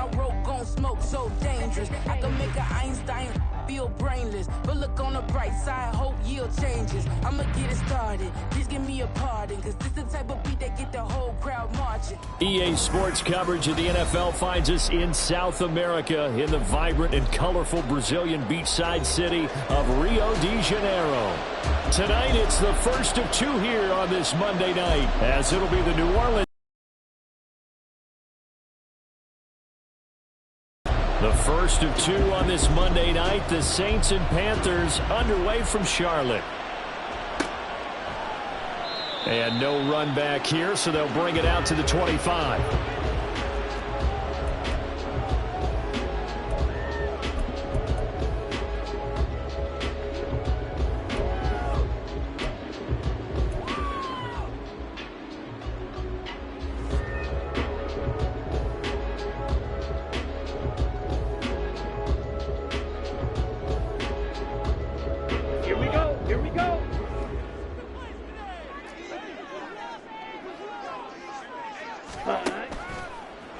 my rope gon' smoke so dangerous. I can make an Einstein feel brainless, but look on the bright side, hope yield changes. I'ma get it started, please give me a pardon, cause this the type of beat that get the whole crowd marching. EA Sports coverage of the NFL finds us in South America in the vibrant and colorful Brazilian beachside city of Rio de Janeiro. Tonight it's the first of two here on this Monday night, as it'll be the New Orleans. The first of two on this Monday night, the Saints and Panthers underway from Charlotte. And no run back here, so they'll bring it out to the 25.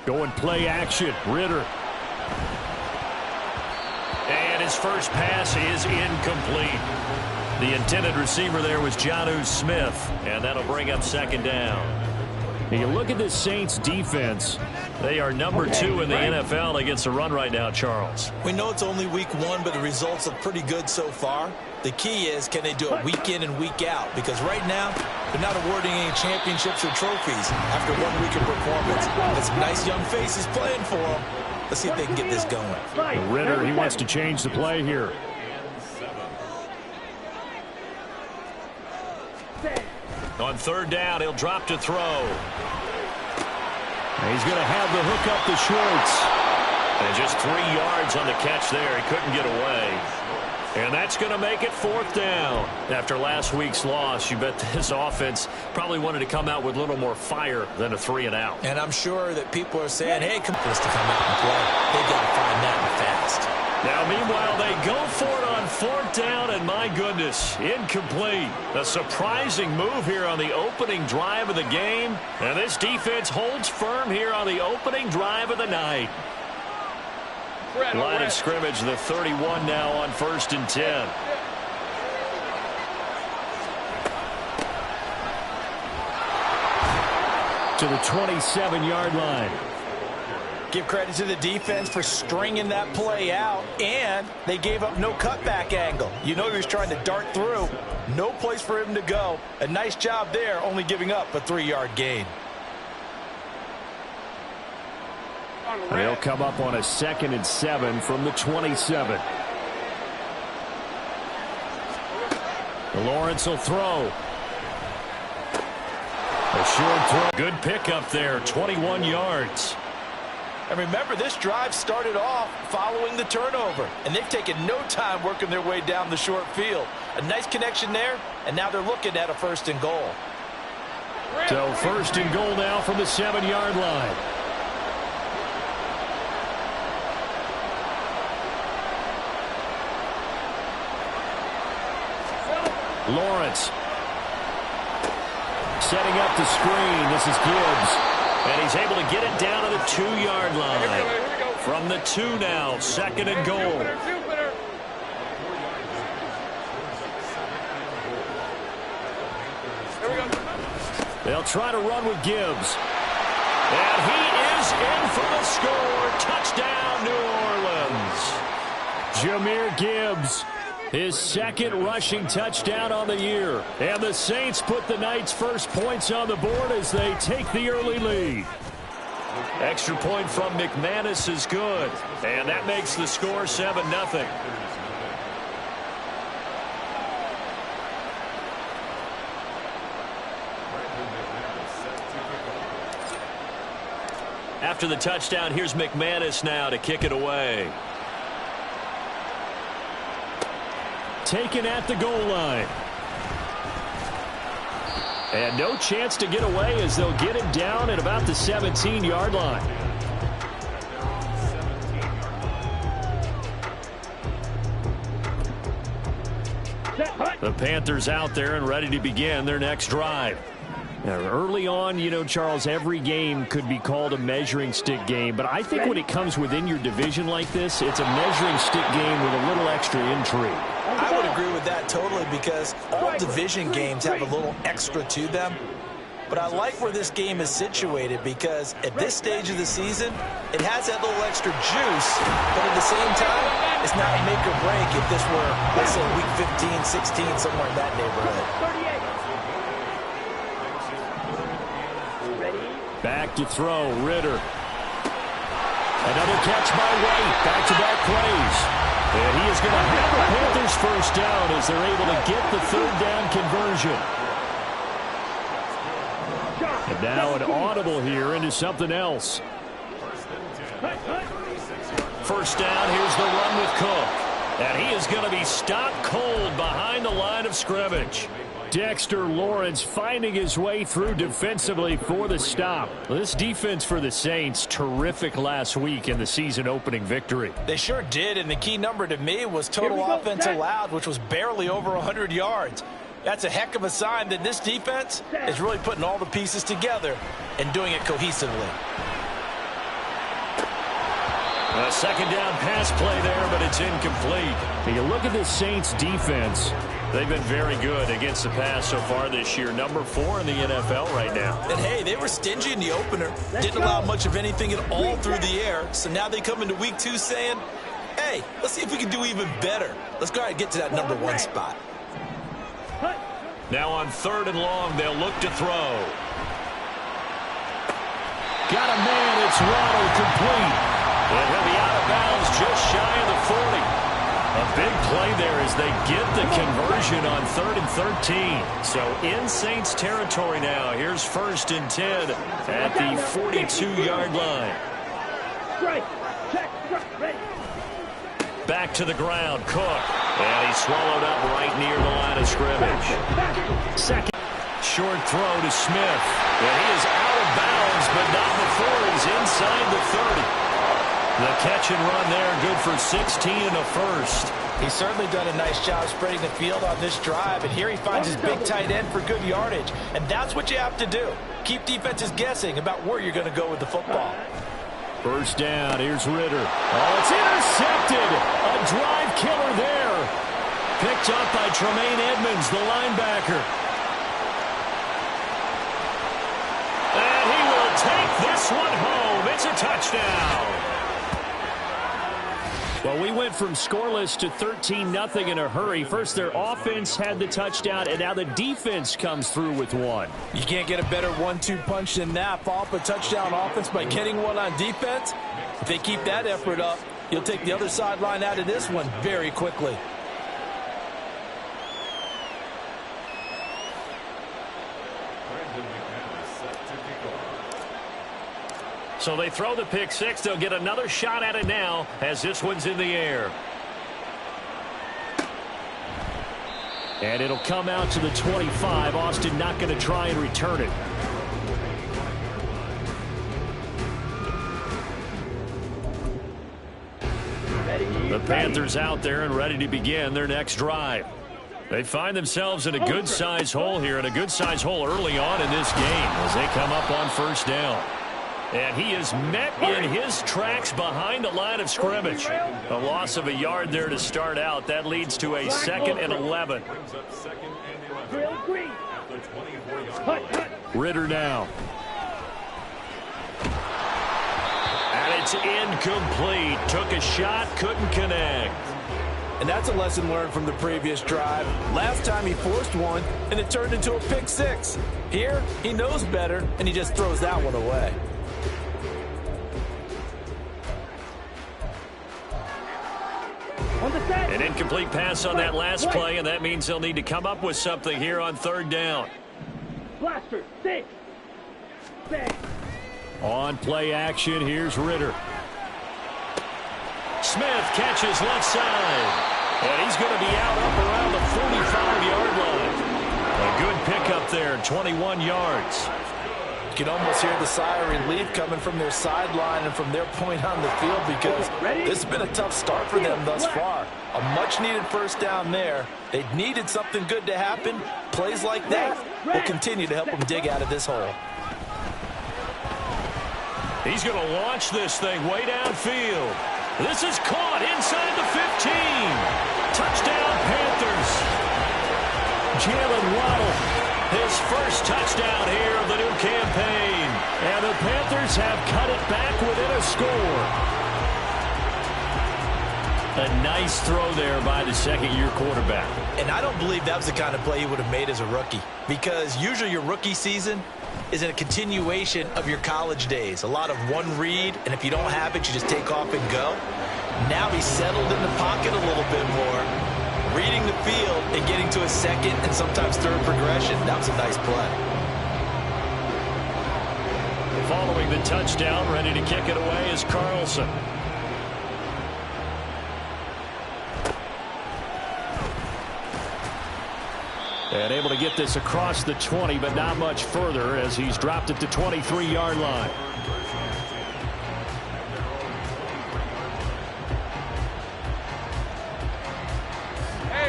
Going play action, Ritter. And his first pass is incomplete. The intended receiver there was Jonnu Smith, and that'll bring up second down. And you look at the Saints defense. They are number 2 in the NFL against the run right now, Charles. We know it's only week 1, but the results look pretty good so far. The key is, can they do it week in and week out? Because right now, they're not awarding any championships or trophies after 1 week of performance. There's some nice young faces playing for them. Let's see if they can get this going. Ritter, he wants to change the play here. On third down, he'll drop to throw. He's going to have the hook up to Schwartz. And just 3 yards on the catch there. He couldn't get away. And that's going to make it fourth down. After last week's loss, you bet this offense probably wanted to come out with a little more fire than a 3-and-out. And I'm sure that people are saying, hey, come on, to come out and play. They've got to find that fast. Now, meanwhile, they go for it on fourth down, and my goodness, incomplete. A surprising move here on the opening drive of the game. And this defense holds firm here on the opening drive of the night. Line of scrimmage, the 31 now on 1st and 10. To the 27-yard line. Give credit to the defense for stringing that play out, and they gave up no cutback angle. You know he was trying to dart through. No place for him to go. A nice job there, only giving up a 3-yard gain. They'll come up on a 2nd and 7 from the 27. Lawrence will throw. A short throw. Good pickup there, 21 yards. And remember, this drive started off following the turnover, and they've taken no time working their way down the short field. A nice connection there, and now they're looking at a 1st and goal. So 1st and goal now from the 7-yard line. Lawrence setting up the screen. This is Gibbs. And he's able to get it down to the 2-yard line. From the 2 now, 2nd and goal. They'll try to run with Gibbs. And he is in for the score. Touchdown, New Orleans. Jahmyr Gibbs. His 2nd rushing touchdown on the year. And the Saints put the night's first points on the board as they take the early lead. Extra point from McManus is good. And that makes the score 7-0. After the touchdown, here's McManus now to kick it away. Taken at the goal line. And no chance to get away as they'll get him down at about the 17-yard line. The Panthers out there and ready to begin their next drive. Early on, you know, Charles, every game could be called a measuring stick game. But I think when it comes within your division like this, it's a measuring stick game with a little extra intrigue. I would agree with that totally because all division games have a little extra to them. But I like where this game is situated because at this stage of the season, it has that little extra juice. But at the same time, it's not make or break if this were, let's say, week 15, 16, somewhere in that neighborhood. Back to throw, Ritter. Another catch by White. Back-to-back plays. And he is going to have the Panthers first down as they're able to get the third down conversion. And now an audible here into something else. First down, here's the run with Cook. And he is going to be stopped cold behind the line of scrimmage. Dexter Lawrence finding his way through defensively for the stop. This defense for the Saints, terrific last week in the season-opening victory. They sure did, and the key number to me was total offense allowed, which was barely over 100 yards. That's a heck of a sign that this defense is really putting all the pieces together and doing it cohesively. A second down pass play there, but it's incomplete. When you look at this Saints defense, they've been very good against the pass so far this year. Number 4 in the NFL right now. And, hey, they were stingy in the opener. Didn't allow much of anything at all through the air. So now they come into week 2 saying, hey, let's see if we can do even better. Let's go ahead and get to that number 1 spot. Now on 3rd and long, they'll look to throw. Got a man. It's Waddle complete. And he'll be out of bounds just shy of the 40. A big play there as they get the conversion on 3rd and 13. So in Saints territory now. Here's 1st and 10 at the 42-yard line. Back to the ground, Cook. And he's swallowed up right near the line of scrimmage. Second short throw to Smith. And he is out of bounds, but not before he's inside the 30. The catch and run there, good for 16 and a first. He's certainly done a nice job spreading the field on this drive, and here he finds his big tight end for good yardage. And that's what you have to do. Keep defenses guessing about where you're going to go with the football. First down, here's Ritter. Oh, it's intercepted. A drive killer there. Picked up by Tremaine Edmonds, the linebacker. And he will take this one home. It's a touchdown. Well, we went from scoreless to 13-0 in a hurry. First, their offense had the touchdown, and now the defense comes through with one. You can't get a better 1-2 punch than that. Follow up a touchdown offense by getting one on defense. If they keep that effort up, you'll take the other sideline out of this one very quickly. So they throw the pick six. They'll get another shot at it now as this one's in the air. And it'll come out to the 25. Austin not going to try and return it. The Panthers out there and ready to begin their next drive. They find themselves in a good-sized hole here, and a good-sized hole early on in this game as they come up on first down. And he is met in his tracks behind the line of scrimmage. A loss of a yard there to start out. That leads to a 2nd and 11. Ritter now. And it's incomplete. Took a shot, couldn't connect. And that's a lesson learned from the previous drive. Last time he forced one, and it turned into a pick six. Here, he knows better, and he just throws that one away. An incomplete pass on that last play, and that means they'll need to come up with something here on third down. Blaster, six. On play action, here's Ritter. Smith catches left side. And he's going to be out up around the 45-yard line. A good pickup there, 21 yards. You can almost hear the sigh of relief coming from their sideline and from their point on the field, because this has been a tough start for them thus far. A much-needed first down there. They needed something good to happen. Plays like that will continue to help them dig out of this hole. He's going to launch this thing way downfield. This is caught inside the 15. Touchdown, Panthers. Jalen Waddle, his first touchdown here of the new campaign. And the Panthers have cut it back within a score. A nice throw there by the second-year quarterback. And I don't believe that was the kind of play he would have made as a rookie, because usually your rookie season is a continuation of your college days. A lot of one read, and if you don't have it, you just take off and go. Now he's settled in the pocket a little bit more, reading the field and getting to a second and sometimes third progression. That was a nice play. Following the touchdown, ready to kick it away is Carlson. And able to get this across the 20, but not much further as he's dropped at the 23-yard line.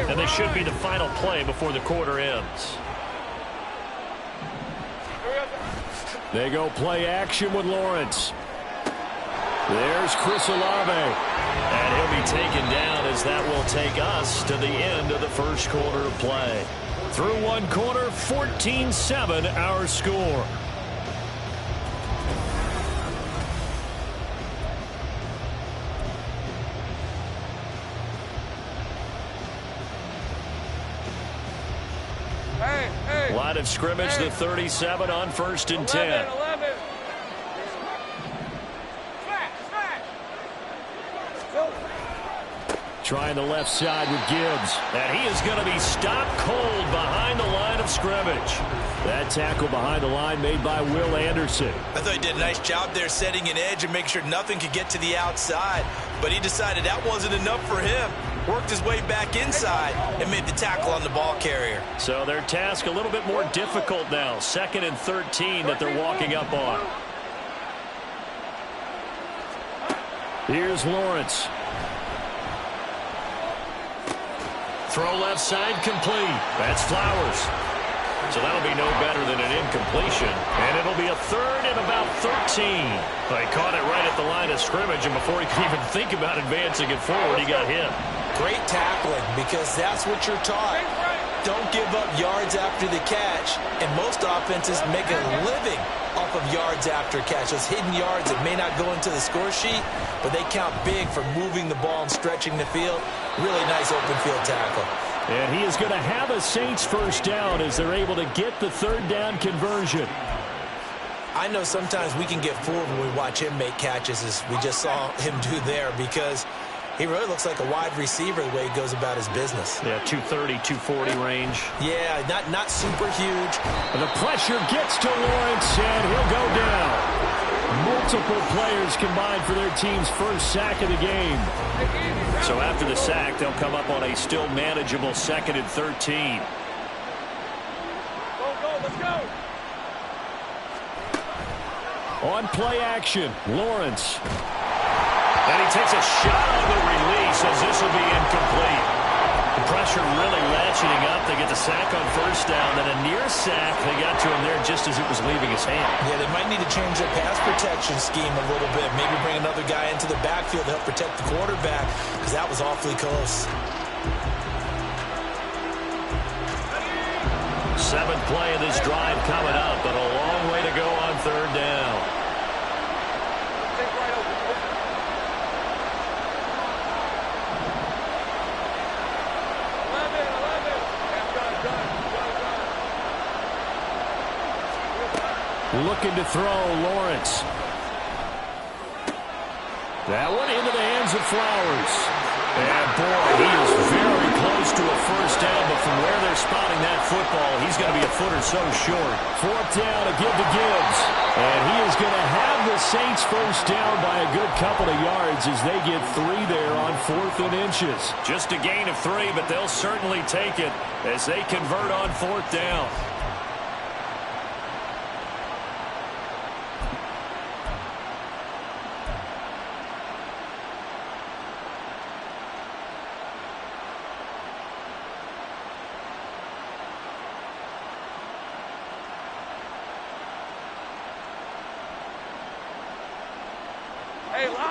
And this should be the final play before the quarter ends. They go play action with Lawrence. There's Chris Olave. And he'll be taken down as that will take us to the end of the first quarter of play. Through one quarter, 14-7 our score. Line of scrimmage, the 37 on 1st and 10. 11. Trying the left side with Gibbs. And he is going to be stopped cold behind the line of scrimmage. That tackle behind the line made by Will Anderson. I thought he did a nice job there setting an edge and making sure nothing could get to the outside. But he decided that wasn't enough for him. Worked his way back inside and made the tackle on the ball carrier. So their task a little bit more difficult now. 2nd and 13 that they're walking up on. Here's Lawrence. Throw left side complete. That's Flowers. So that'll be no better than an incompletion. And it'll be a 3rd and about 13. They caught it right at the line of scrimmage, and before he could even think about advancing it forward, he got hit. Great tackling, because that's what you're taught. Don't give up yards after the catch. And most offenses make a living off of yards after catch. Those hidden yards that may not go into the score sheet, but they count big for moving the ball and stretching the field. Really nice open field tackle. And he is going to have a Saints first down as they're able to get the 3rd down conversion. I know sometimes we can get fooled when we watch him make catches, as we just saw him do there, because he really looks like a wide receiver the way he goes about his business. Yeah, 230, 240 range. Yeah, not super huge. And the pressure gets to Lawrence, and he'll go down. Multiple players combined for their team's first sack of the game. So after the sack, they'll come up on a still manageable 2nd and 13. Let's go. On play action, Lawrence. And he takes a shot on the release as this will be incomplete. The pressure really ratcheting up. They get the sack on 1st down. Then a near sack. They got to him there just as it was leaving his hand. Yeah, they might need to change their pass protection scheme a little bit. Maybe bring another guy into the backfield to help protect the quarterback, because that was awfully close. 7th play of this drive coming up, but a long way to go on 3rd down. Looking to throw, Lawrence. That one into the hands of Flowers. And boy, he is very close to a first down, but from where they're spotting that football, he's going to be a foot or so short. 4th down to give to Gibbs. And he is going to have the Saints first down by a good couple of yards as they get 3 there on 4th and inches. Just a gain of 3, but they'll certainly take it as they convert on 4th down.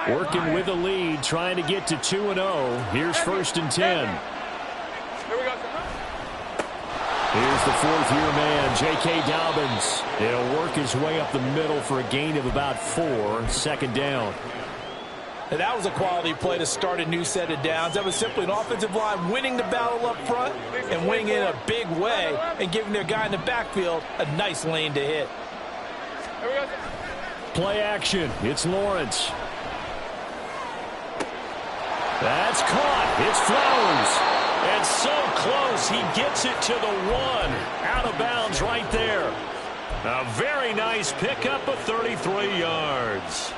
Working with the lead, trying to get to 2-0. Here's 1st and 10. Here we go. Here's the 4th-year man, J.K. Dobbins. He'll work his way up the middle for a gain of about 4. 2nd down. And that was a quality play to start a new set of downs. That was simply an offensive line winning the battle up front and winning in a big way and giving their guy in the backfield a nice lane to hit. Play action. It's Lawrence. That's caught. It's Flowers. And so close, he gets it to the 1. Out of bounds right there. A very nice pickup of 33 yards.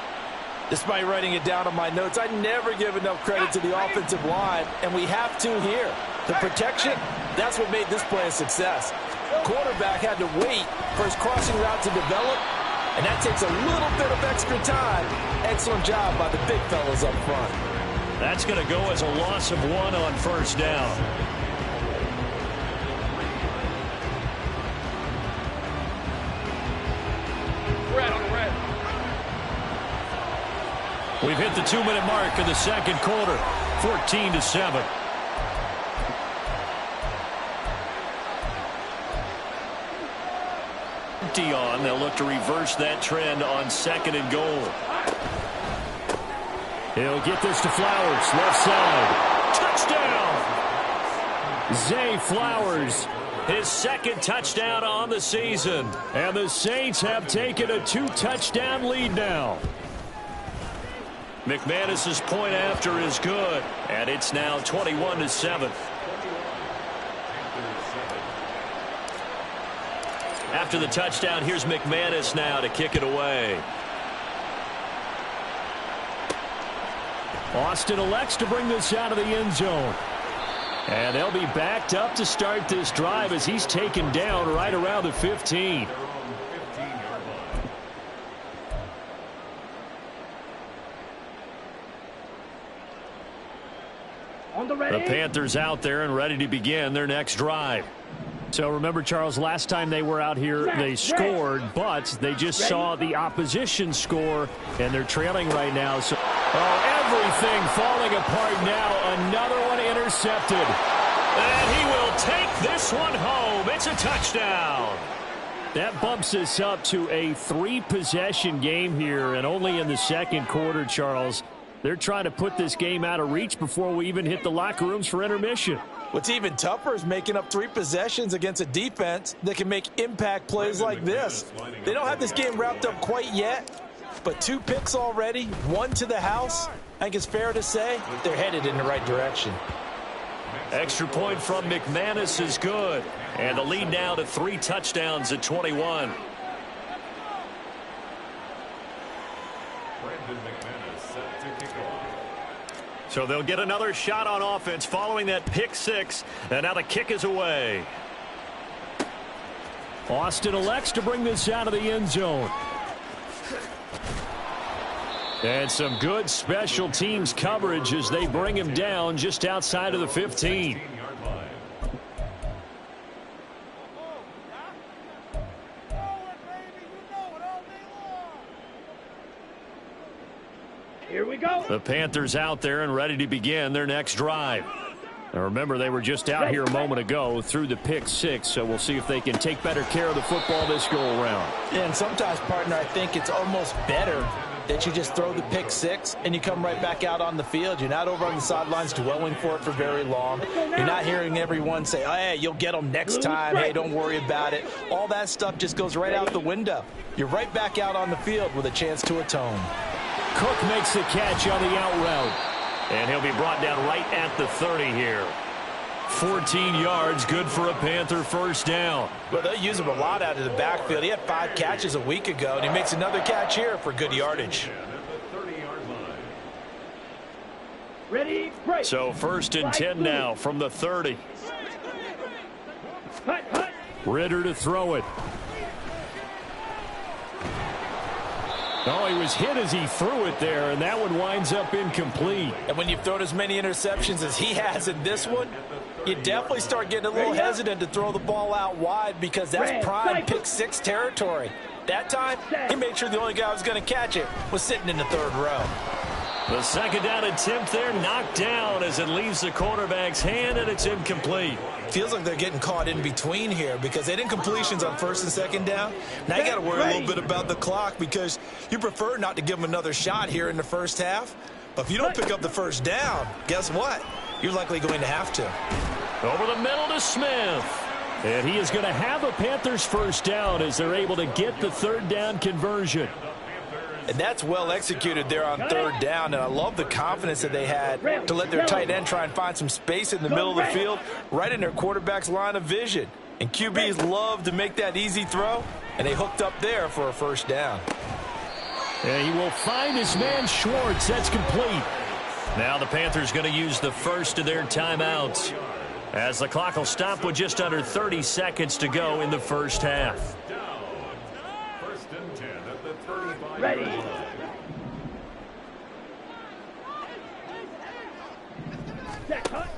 Despite writing it down on my notes, I never give enough credit to the offensive line, and we have to here. The protection, that's what made this play a success. Quarterback had to wait for his crossing route to develop, and that takes a little bit of extra time. Excellent job by the big fellas up front. That's going to go as a loss of 1 on 1st down. Red on the red. We've hit the 2-minute mark of the 2nd quarter. 14-7. Empty on. They'll look to reverse that trend on 2nd and goal. He'll get this to Flowers, left side. Touchdown! Zay Flowers, his 2nd touchdown on the season. And the Saints have taken a 2-touchdown lead now. McManus's point after is good, and it's now 21-7. After the touchdown, here's McManus now to kick it away. Austin elects to bring this out of the end zone. And they'll be backed up to start this drive as he's taken down right around the 15. The Panthers out there and ready to begin their next drive. So remember, Charles, last time they were out here, they scored, but they just saw the opposition score, and they're trailing right now. So, everything falling apart now. Another one intercepted. And he will take this one home. It's a touchdown. That bumps us up to a 3-possession game here, and only in the 2nd quarter, Charles. They're trying to put this game out of reach before we even hit the locker rooms for intermission. What's even tougher is making up 3 possessions against a defense that can make impact plays like this. They don't have this game wrapped up quite yet, but 2 picks already, 1 to the house. I think it's fair to say they're headed in the right direction. Extra point from McManus is good. And the lead now to 3 touchdowns at 21. So they'll get another shot on offense following that pick 6. And now the kick is away. Austin elects to bring this out of the end zone. And some good special teams coverage as they bring him down just outside of the 15. Here we go. The Panthers out there and ready to begin their next drive. Now remember, they were just out here a moment ago through the pick 6, so we'll see if they can take better care of the football this go-around. Yeah, and sometimes, partner, I think it's almost better that you just throw the pick 6 and you come right back out on the field. You're not over on the sidelines dwelling for it for very long. You're not hearing everyone say, oh, hey, you'll get them next time. Hey, don't worry about it. All that stuff just goes right out the window. You're right back out on the field with a chance to atone. Cook makes the catch on the out route. And he'll be brought down right at the 30 here. 14 yards, good for a Panther first down. Well, they'll use him a lot out of the backfield. He had 5 catches a week ago, and he makes another catch here for good yardage. Ready, break. So 1st and 10 now from the 30. Ritter to throw it. Oh, he was hit as he threw it there, and that one winds up incomplete. And when you've thrown as many interceptions as he has in this one, you definitely start getting a little hesitant to throw the ball out wide because that's prime pick 6 territory. That time, he made sure the only guy who was going to catch it was sitting in the 3rd row. The second down attempt there knocked down as it leaves the quarterback's hand, and it's incomplete. Feels like they're getting caught in between here because they didn't incompletions on first and second down. Now you got to worry a little bit about the clock because you prefer not to give them another shot here in the first half. But if you don't pick up the first down, guess what? You're likely going to have to. Over the middle to Smith. And he is going to have a Panthers first down as they're able to get the third down conversion. And that's well executed there on third down. And I love the confidence that they had to let their tight end try and find some space in the middle of the field, right in their quarterback's line of vision. And QBs love to make that easy throw, and they hooked up there for a first down. And he will find his man Schwartz. That's complete. Now the Panthers going to use the first of their timeouts as the clock will stop with just under 30 seconds to go in the first half. Ready.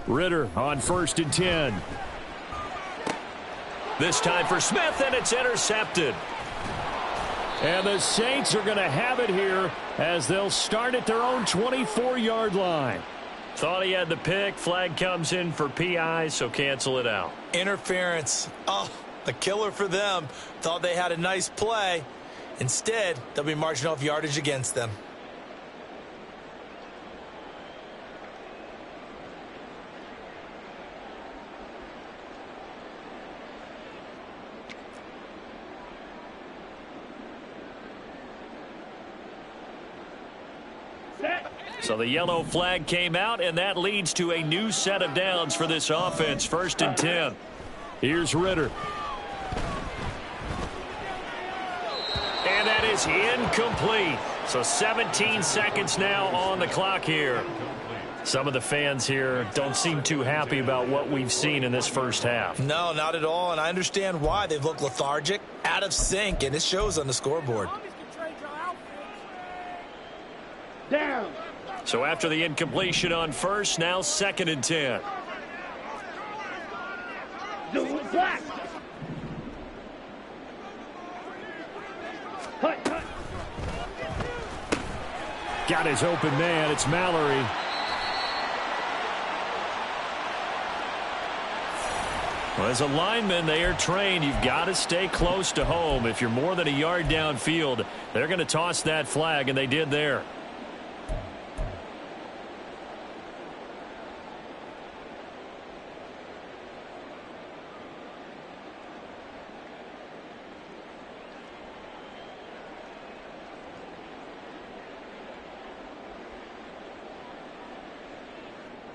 Ritter on 1st and 10. This time for Smith, and it's intercepted. And the Saints are going to have it here as they'll start at their own 24-yard line. Thought he had the pick. Flag comes in for PI, so cancel it out. Interference. Oh, a killer for them. Thought they had a nice play. Instead, they'll be marching off yardage against them. So the yellow flag came out, and that leads to a new set of downs for this offense. 1st and 10. Here's Ritter. And that is incomplete. So 17 seconds now on the clock here. Some of the fans here don't seem too happy about what we've seen in this first half. No, not at all, and I understand why. They've looked lethargic, out of sync, and it shows on the scoreboard. Down. So after the incompletion on first, now 2nd and 10. Do black. Cut. Got his open man. It's Mallory. Well, as a lineman, they are trained. You've got to stay close to home. If you're more than a yard downfield, they're going to toss that flag, and they did there.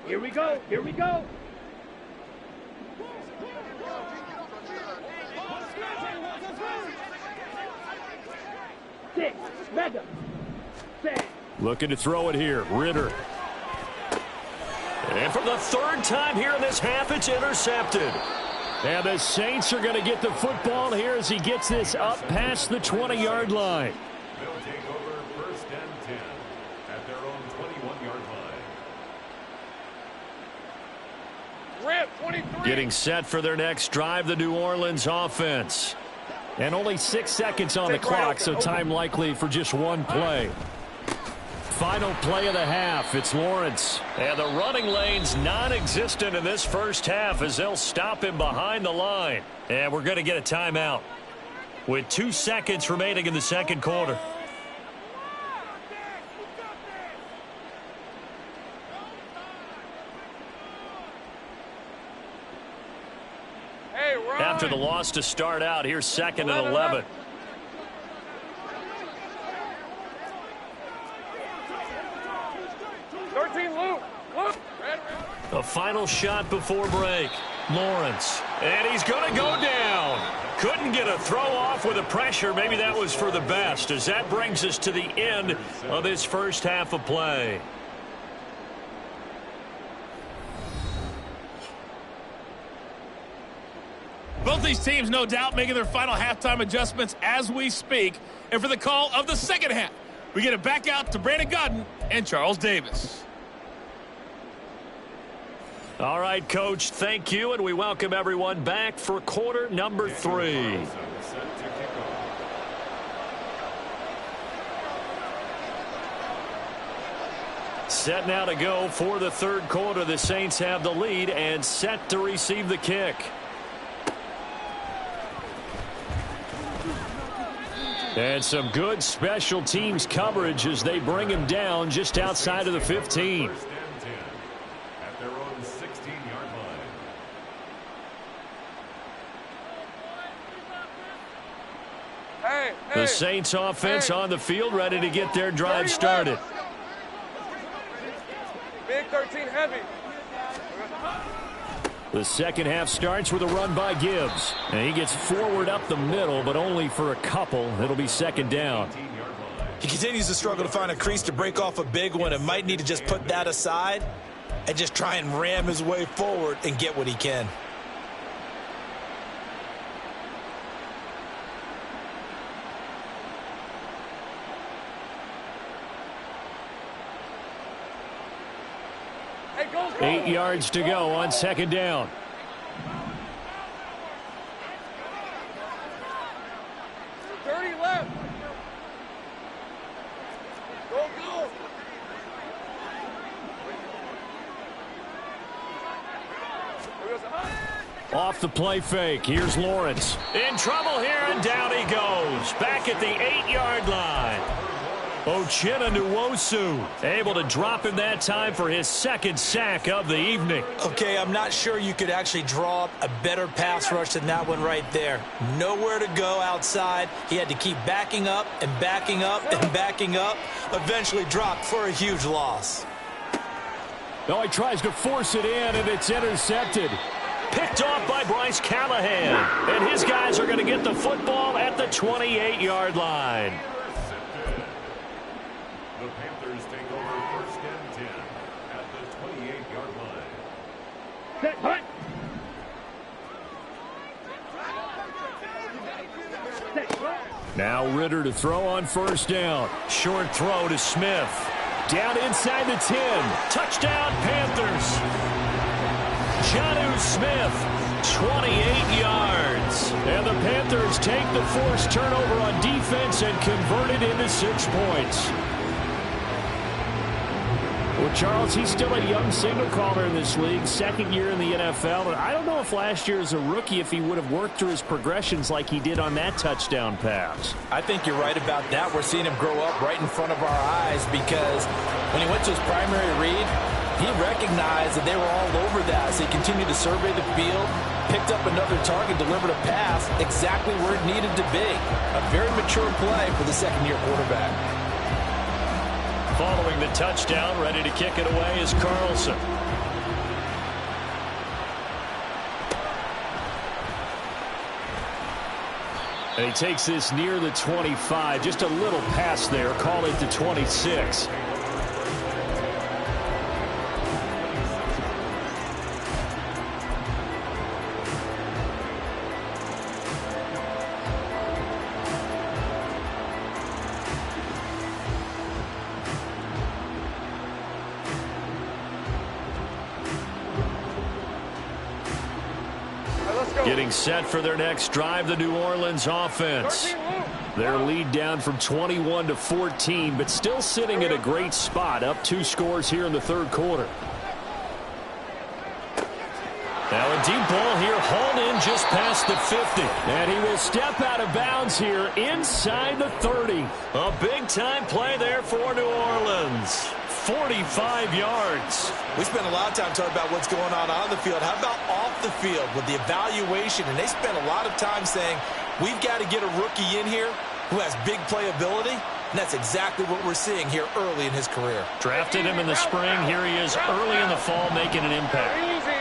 Here we go. Here we go. Six. Mega. Seven. Looking to throw it here. Ritter. And for the third time here in this half, it's intercepted. And the Saints are going to get the football here as he gets this up past the 20-yard line. They'll take over 1st and 10 at their own 21-yard line. Rip, 23. Getting set for their next drive, the New Orleans offense. And only 6 seconds on the clock, so time likely for just one play. Final play of the half. It's Lawrence. And the running lane's non-existent in this first half as they'll stop him behind the line. And we're going to get a timeout with 2 seconds remaining in the second quarter. Hey, Ryan. After the loss to start out, here's 2nd and 11. The final shot before break. Lawrence. And he's going to go down. Couldn't get a throw off with the pressure. Maybe that was for the best, as that brings us to the end of this first half of play. Both these teams, no doubt, making their final halftime adjustments as we speak. And for the call of the second half, we get it back out to Brandon Gaudin and Charles Davis. All right, Coach, thank you, and we welcome everyone back for quarter number 3. Set now to go for the third quarter. The Saints have the lead and set to receive the kick. And some good special teams coverage as they bring him down just outside of the 15. First and 10 at their own 16-yard line. The Saints offense on the field, ready to get their drive started. Big 13 heavy. The second half starts with a run by Gibbs. And he gets forward up the middle, but only for a couple. It'll be second down. He continues to struggle to find a crease to break off a big one and might need to just put that aside and just try and ram his way forward and get what he can. Hey, go. 8 yards to go on second down. Left. Go, go. Off the play fake. Here's Lawrence. In trouble here, and down he goes. Back at the 8-yard line. Uchenna Nwosu able to drop him that time for his second sack of the evening. Okay, I'm not sure you could actually draw up a better pass rush than that one right there. Nowhere to go outside. He had to keep backing up and backing up and backing up. Eventually dropped for a huge loss. No, he tries to force it in, and it's intercepted. Picked off by Bryce Callahan. And his guys are going to get the football at the 28-yard line. The Panthers take over first and 10 at the 28-yard line. Set, hut. Set, hut. Now Ritter to throw on first down. Short throw to Smith. Down inside the 10. Touchdown, Panthers. Jonnu Smith, 28 yards. And the Panthers take the forced turnover on defense and convert it into 6 points. Well, Charles, he's still a young signal caller in this league, second year in the NFL. And I don't know if last year as a rookie, if he would have worked through his progressions like he did on that touchdown pass. I think you're right about that. We're seeing him grow up right in front of our eyes because when he went to his primary read, he recognized that they were all over that. So he continued to survey the field, picked up another target, delivered a pass exactly where it needed to be. A very mature play for the second-year quarterback. Following the touchdown, ready to kick it away is Carlson. And he takes this near the 25. Just a little pass there. Call it the 26. Getting set for their next drive, the New Orleans offense. Their lead down from 21 to 14, but still sitting at a great spot, up 2 scores here in the third quarter. Now a deep ball here, hauled in just past the 50. And he will step out of bounds here inside the 30. A big-time play there for New Orleans. 45 yards. We spent a lot of time talking about what's going on the field. How about off the field with the evaluation? And they spent a lot of time saying, we've got to get a rookie in here who has big playability. And that's exactly what we're seeing here early in his career. Drafted him in the spring. Here he is early in the fall making an impact. Easy.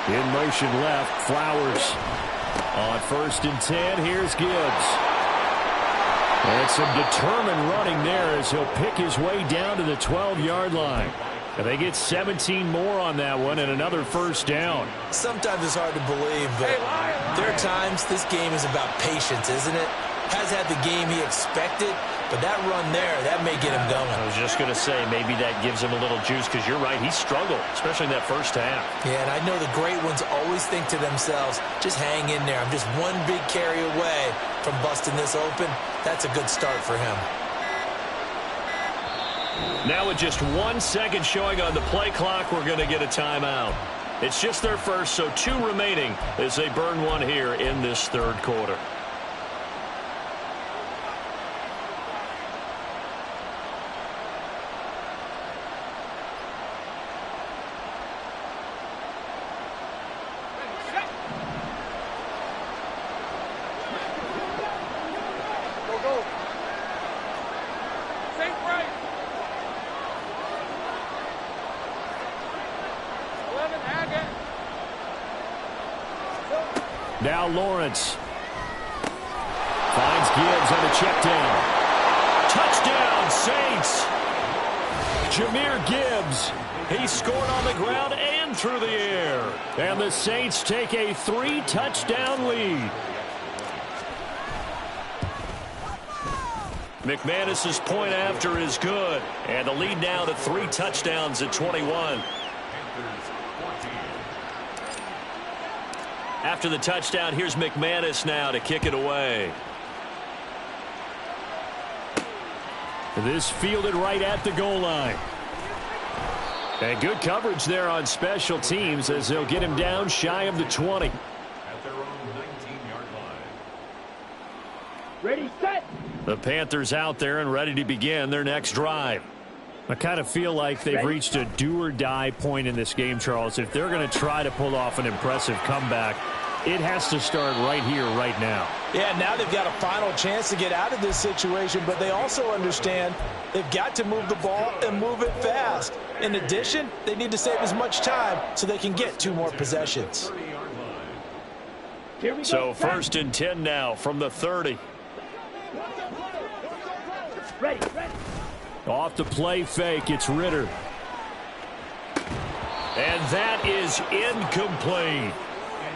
In motion left, Flowers. On first and 10, here's Gibbs. And some determined running there as he'll pick his way down to the 12-yard line. And they get 17 more on that one and another first down. Sometimes it's hard to believe, but there are times this game is about patience, isn't it? Has had the game he expected, but that run there, that may get him going. I was just going to say, maybe that gives him a little juice, because you're right, he struggled, especially in that first half. Yeah, and I know the great ones always think to themselves, just hang in there. I'm just one big carry away from busting this open. That's a good start for him. Now with just 1 second showing on the play clock, we're going to get a timeout. It's just their first, so 2 remaining as they burn one here in this third quarter. Now Lawrence finds Gibbs on a check down. Touchdown, Saints. Jahmyr Gibbs. He scored on the ground and through the air. And the Saints take a 3-touchdown lead. McManus's point after is good. And the lead now to 3 touchdowns at 21. After the touchdown, here's McManus now to kick it away. This fielded right at the goal line. And good coverage there on special teams as they'll get him down shy of the 20. At their own 19-yard line. Ready, set. The Panthers out there and ready to begin their next drive. I kind of feel like they've reached a do-or-die point in this game, Charles. If they're going to try to pull off an impressive comeback, it has to start right here, right now. Yeah, now they've got a final chance to get out of this situation, but they also understand they've got to move the ball and move it fast. In addition, they need to save as much time so they can get 2 more possessions. So 1st and 10 now from the 30. Ready. Off the play fake, it's Ritter. And that is incomplete.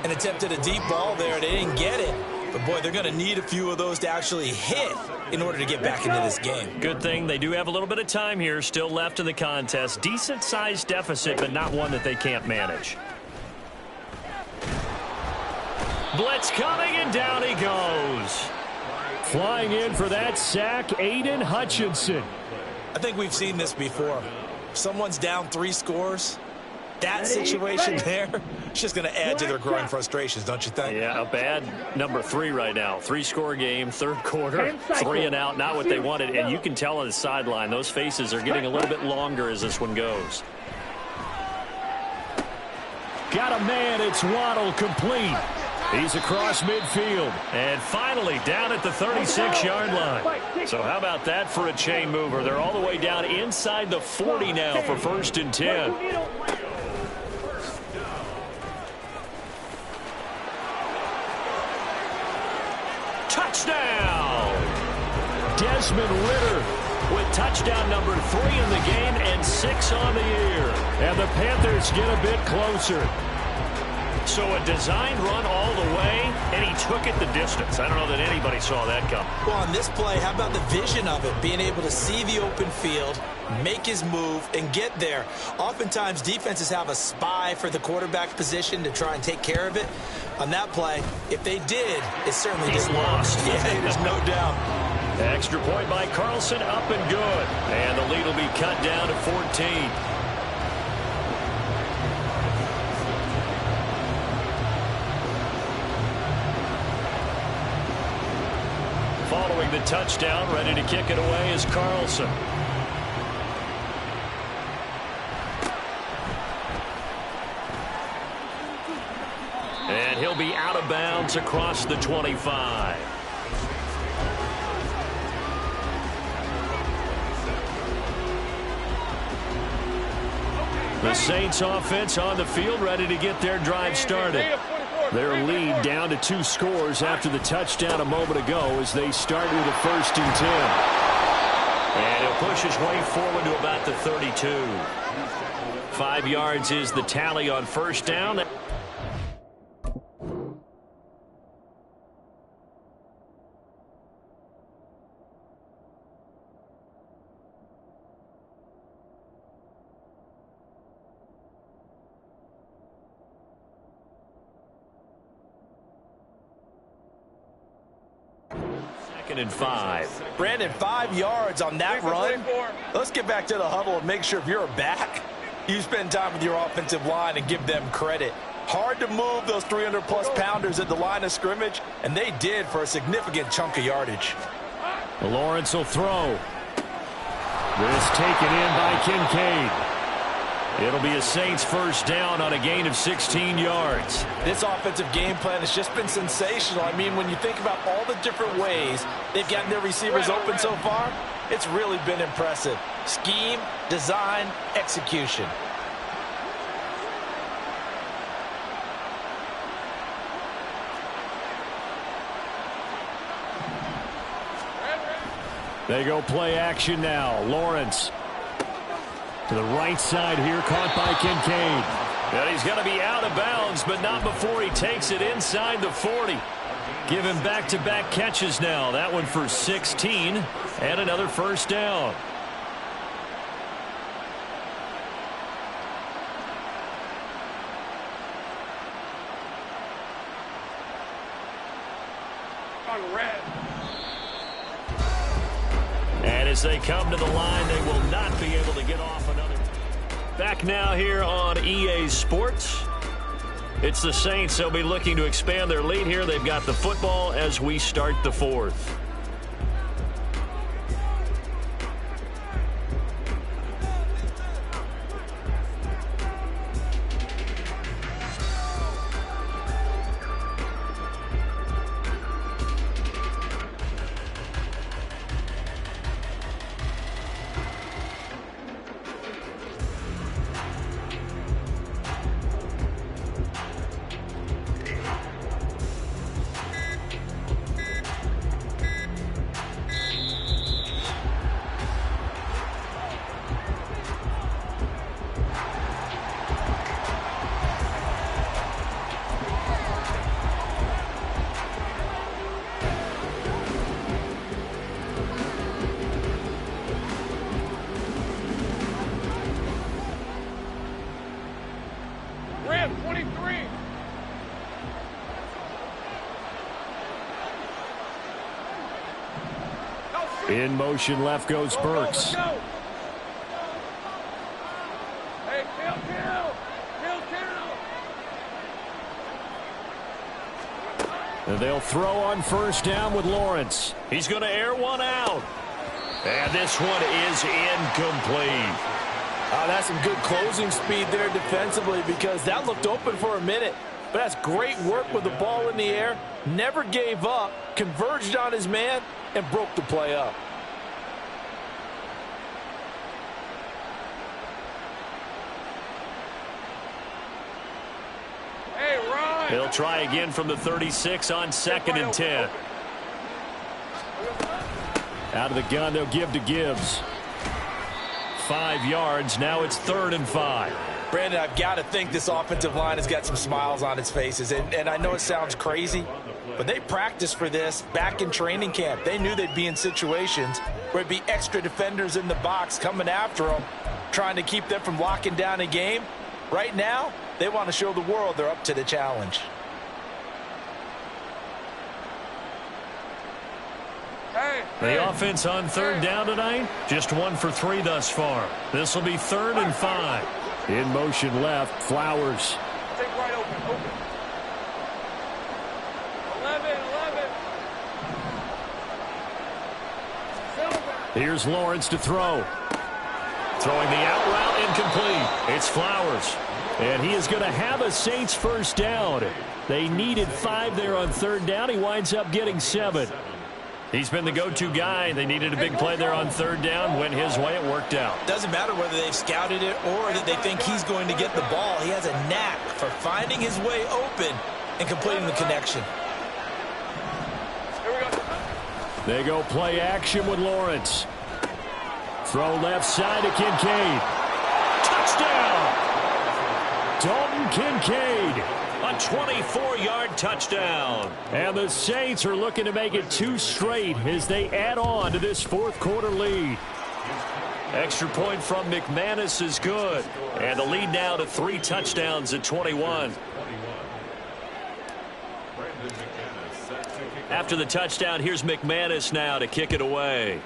An attempt at a deep ball there. They didn't get it. But, boy, they're going to need a few of those to actually hit in order to get back into this game. Good thing they do have a little bit of time here still left in the contest. Decent-sized deficit, but not one that they can't manage. Blitz coming, and down he goes. Flying in for that sack, Aiden Hutchinson. I think we've seen this before. If someone's down 3 scores, that situation there, it's just going to add to their growing frustrations, don't you think? Yeah, a bad number 3 right now. 3-score game, third quarter, 3 and out, not what they wanted. And you can tell on the sideline, those faces are getting a little bit longer as this one goes. Got a man, it's Waddle, complete. He's across midfield. And finally down at the 36-yard line. So how about that for a chain mover? They're all the way down inside the 40 now for 1st and 10. Touchdown! Desmond Ritter with touchdown number 3 in the game and 6 on the year. And the Panthers get a bit closer. So a designed run all the way, and he took it the distance. I don't know that anybody saw that come. Well, on this play, how about the vision of it? Being able to see the open field, make his move, and get there. Oftentimes, defenses have a spy for the quarterback position to try and take care of it. On that play, if they did, it certainly didn't work. Yeah, there's no doubt. Extra point by Carlson, up and good. And the lead will be cut down to 14. Following the touchdown, ready to kick it away is Carlson. And he'll be out of bounds across the 25. The Saints offense on the field, ready to get their drive started. Their lead down to 2 scores after the touchdown a moment ago as they start with a 1st and 10. And he'll push his way forward to about the 32. 5 yards is the tally on 1st down. 2nd and 5. Brandon, 5 yards on that run. Let's get back to the huddle and make sure if you're a back, you spend time with your offensive line and give them credit. Hard to move those 300-plus pounders at the line of scrimmage, and they did for a significant chunk of yardage. Lawrence will throw. This taken in by Kincaid. It'll be a Saints first down on a gain of 16 yards. This offensive game plan has just been sensational. I mean, when you think about all the different ways they've gotten their receivers open so far, it's really been impressive. Scheme, design, execution. They go play action now. Lawrence to the right side here, caught by Kincaid. And he's going to be out of bounds, but not before he takes it inside the 40. Give him back-to-back catches now. That one for 16 and another first down. And as they come to the line, they will not be able to get off another. Back now here on EA Sports. It's the Saints. They'll be looking to expand their lead here. They've got the football as we start the 4th. In motion left goes Burks. Hey, kill. And they'll throw on first down with Lawrence. He's going to air one out. And this one is incomplete. That's some good closing speed there defensively, because that looked open for a minute. But that's great work with the ball in the air. Never gave up, converged on his man, and broke the play up. Hey, Ryan. He'll try again from the 36 on 2nd and 10. Out of the gun, they'll give to Gibbs. 5 yards. Now it's 3rd and 5. Brandon, I've got to think this offensive line has got some smiles on its faces. And I know it sounds crazy, but they practiced for this back in training camp. They knew they'd be in situations where it'd be extra defenders in the box coming after them, trying to keep them from locking down a game. Right now, they want to show the world they're up to the challenge. The offense on 3rd down tonight, just 1 for 3 thus far. This will be 3rd and 5. In motion left, Flowers. Take right open. 11. Here's Lawrence to throw. Throwing the out route, incomplete. It's Flowers. And he is going to have a Saints first down. They needed 5 there on 3rd down. He winds up getting 7. He's been the go-to guy. They needed a big play there on 3rd down. Went his way. It worked out. Doesn't matter whether they've scouted it or that they think he's going to get the ball. He has a knack for finding his way open and completing the connection. Here we go. They go play action with Lawrence. Throw left side to Kincaid. Touchdown! Dalton Kincaid. A 24-yard touchdown. And the Saints are looking to make it 2 straight as they add on to this 4th quarter lead. Extra point from McManus is good. And the lead now to 3 touchdowns at 21. After the touchdown, here's McManus now to kick it away.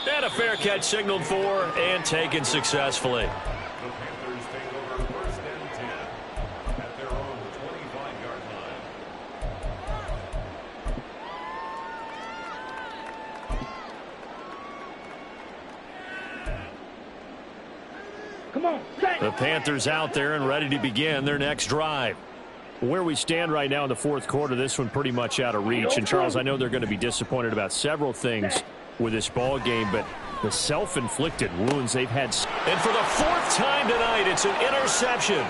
And a fair catch signaled for and taken successfully. The Panthers take over first and 10 at their own 25-yard line. Come on, set. The Panthers out there and ready to begin their next drive. Where we stand right now in the fourth quarter, this one pretty much out of reach. And, Charles, I know they're going to be disappointed about several things with this ball game, but the self-inflicted wounds they've had. And for the fourth time tonight, it's an interception.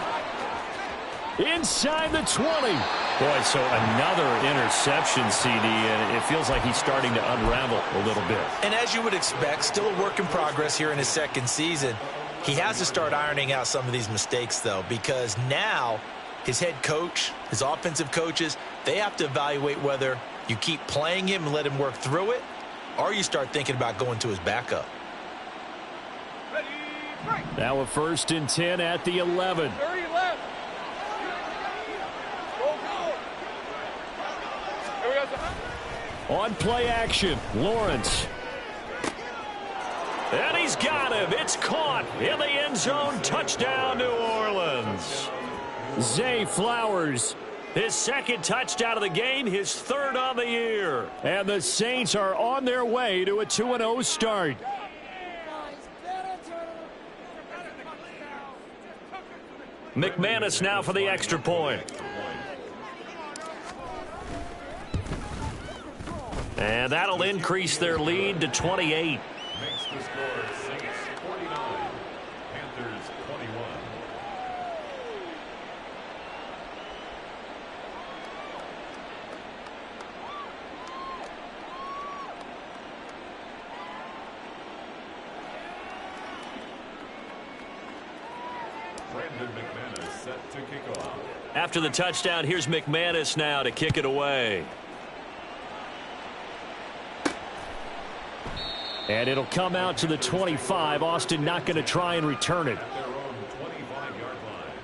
Inside the 20. Boy, so another interception, CD, and it feels like he's starting to unravel a little bit. And as you would expect, still a work in progress here in his second season. He has to start ironing out some of these mistakes, though, because now his head coach, his offensive coaches, they have to evaluate whether you keep playing him and let him work through it, or you start thinking about going to his backup. Now a 1st and 10 at the 11. 30 left. Go, go. Here we go. On play action, Lawrence. And he's got him. It's caught in the end zone. Touchdown, New Orleans. Zay Flowers, his second touchdown of the game, his third on the year. And the Saints are on their way to a 2-0 start. McManus now for the extra point. And that'll increase their lead to 28. Makes the score Saints 49, Panthers 21. Brandon McManus set to kick off. After the touchdown, here's McManus now to kick it away. And it'll come out to the 25. Austin not going to try and return it. At their own 25-yard line.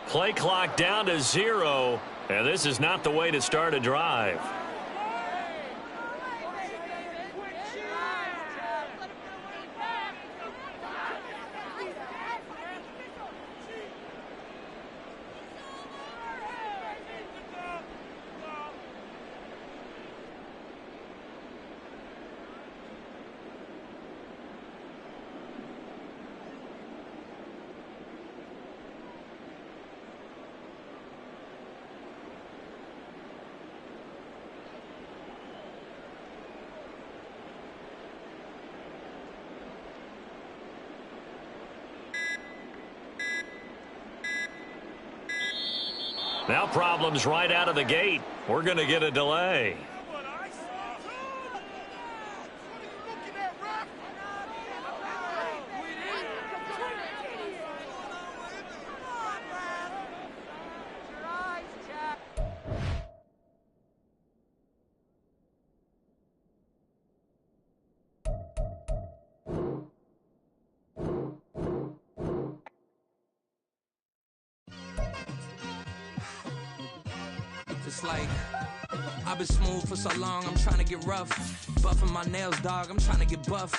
Play clock down to 0, and this is not the way to start a drive. Now problems right out of the gate. We're going to get a delay. It's like I've been smooth for so long, I'm trying to get rough. Buffing my nails, dog, I'm trying to get buff.